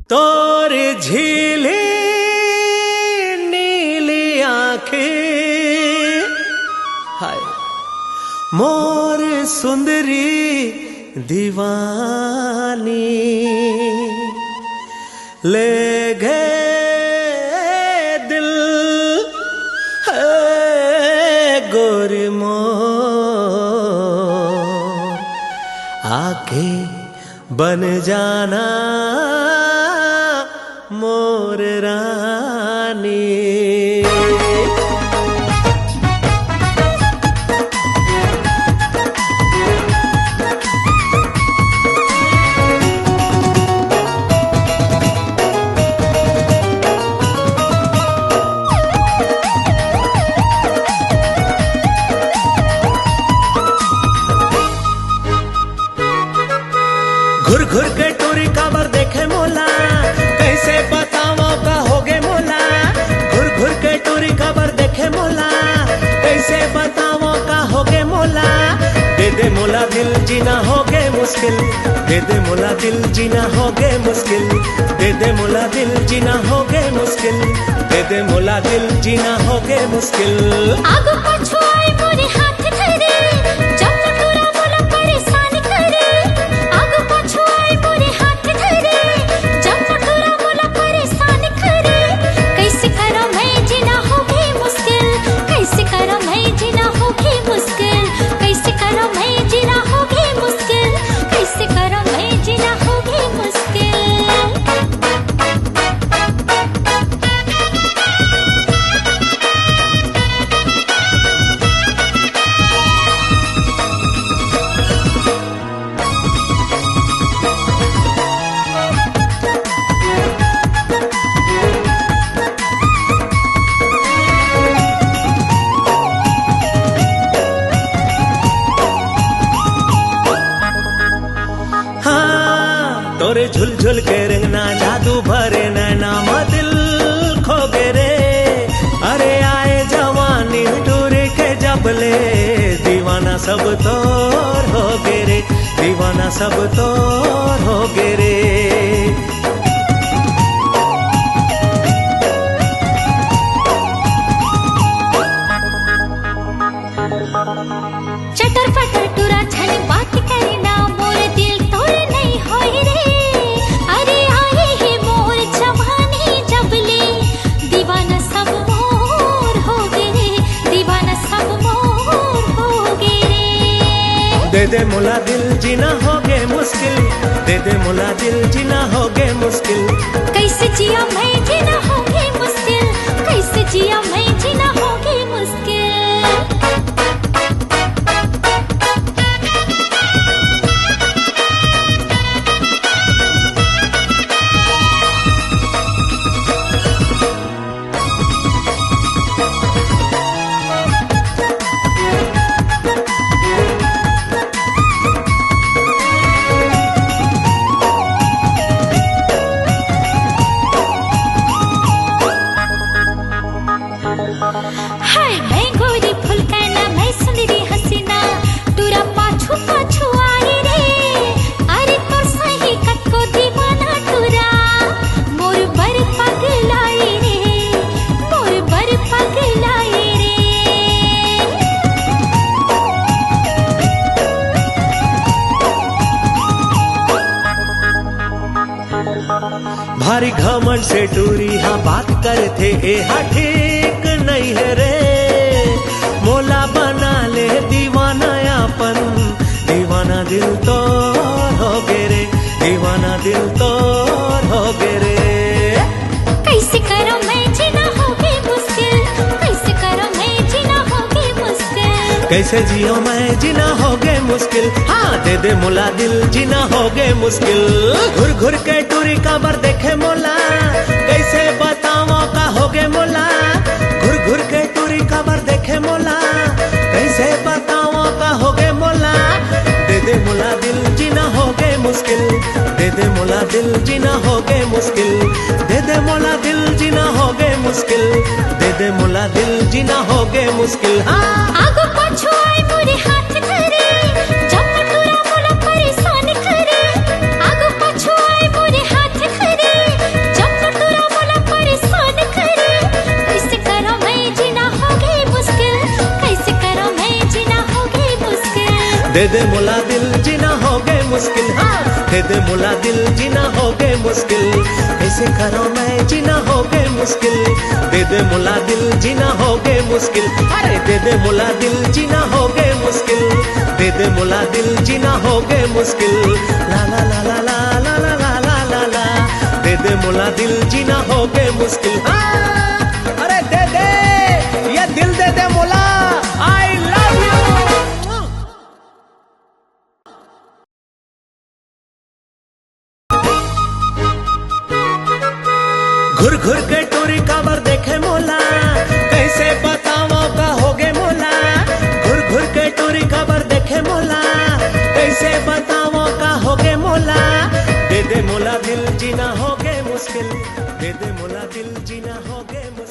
तोर झीले नीली आंखें हाय मोर सुंदरी दीवानी ले गए दिल है गोरी मोर आके बन जाना मोर रानी। घुर घुर के टोरी काबर देखे मोला कैसे बताओ का होगे मोला। घुर घुर के टोरी काबर देखे मोला कैसे बताओ का होगे मोला। दे दे मोला दिल जीना होगे मुश्किल, दे दे मोला दिल जीना होगे मुश्किल, दे दे मोला दिल जीना होगे मुश्किल, दे दे मोला दिल जीना होगे मुश्किल। आगो पाछो आई मोरे हाथ धरे जब टूरा मोला परेशान करे। आगो पाछो आई मोरे हाथ धरे जब टूरा मोला परेशान करे। कैसे करो मैं जीना होगी मुश्किल, कैसे करो मैं जीना होगी मुश्किल, कैसे करो मैं जीना होगी मुश्किल, कैसे करो मैं जीना होगी मुश्किल। तोरे झुल झुल के रंगना जादू भरे नैना म दिल खो गे रे। अरे आए जवानी टूरे के जबले दीवाना सब तोर हो गे रे, दीवाना सब तोर हो गे रे। चटर पटर टूरा छन बात करे ना मोर दिल तोड़ नहीं होई रे। अरे आए ही मोर जवानी जबले दीवाना सब मोर हो गे रे, दीवाना सब मोर हो गे रे। दे दे मोला दिल जीना होगे मुश्किल, दे दे मोला दिल जीना होगे मुश्किल। कैसे जिया मैं जीना होगी मुश्किल, कैसे जिया मैं जीना होगी मुश्किल। हाय मैं गोरी फुलकाना मैं सुंदरी हसीना टूरा पाछू पाछू आई रे। अरे तो सही कत को दीवाना टूरा मोर बर पगलाई रे, मोर बर पगलाई रे। भारी घमंड से टूरी हाँ बात करते ए हा ठीक नहीं है रे। मोला बना ले दीवाना अपन, दीवाना दिल तोर हो गे रे, दीवाना दिल तोर हो गे रे। कैसे करो मैं जीना होगी मुश्किल, कैसे करो मैं जीना होगी मुश्किल। कैसे जियो मैं जीना होगे मुश्किल। हाँ दे दे मोला दिल जीना होगे मुश्किल। घुर घुर के टूरी काबर देखे मोला कैसे बताओ का होगे मोला। घुर घुर के टूरी काबर देखे मोला कैसे बताओ का होगे मोला। दे दे मोला दिल जीना होगे मुश्किल, दे दे मोला दिल जीना होगे मुश्किल, दे दे मोला दिल जीना होगे मुश्किल, दे दे मोला दिल जीना होगे मुश्किल। हाँ आगो पाछो आई मोरे हाथ धरे जब टूरा मोला परेशान करे। आगो पाछो आई मोरे हाथ धरे दे दे मोला दिल जीना होगे मुश्किल, हाँ दे दे मोला दिल जीना होगे मुश्किल, कैसे करो मैं जीना होगे मुश्किल, दे दे मोला दिल जीना होगे मुश्किल, अरे दे दे मोला दिल जीना होगे मुश्किल, दे दे मोला दिल जीना होगे मुश्किल, ला ला ला ला ला ला ला ला ला ला ला, दे दे मोला दिल जीना होगे मुश्किल, हाँ अरे दे दे ये दिल दे दे मोला, आई लव यू। घुर घुर के टोरी काबर देखे मोला, कैसे बताओ का होगे मोला, घुर घुर के टोरी काबर देखे मोला, कैसे बताओ का होगे मोला, दे दे मोला दिल जीना होगे मुश्किल, दे दे मोला दिल जीना होगे मुश्किल।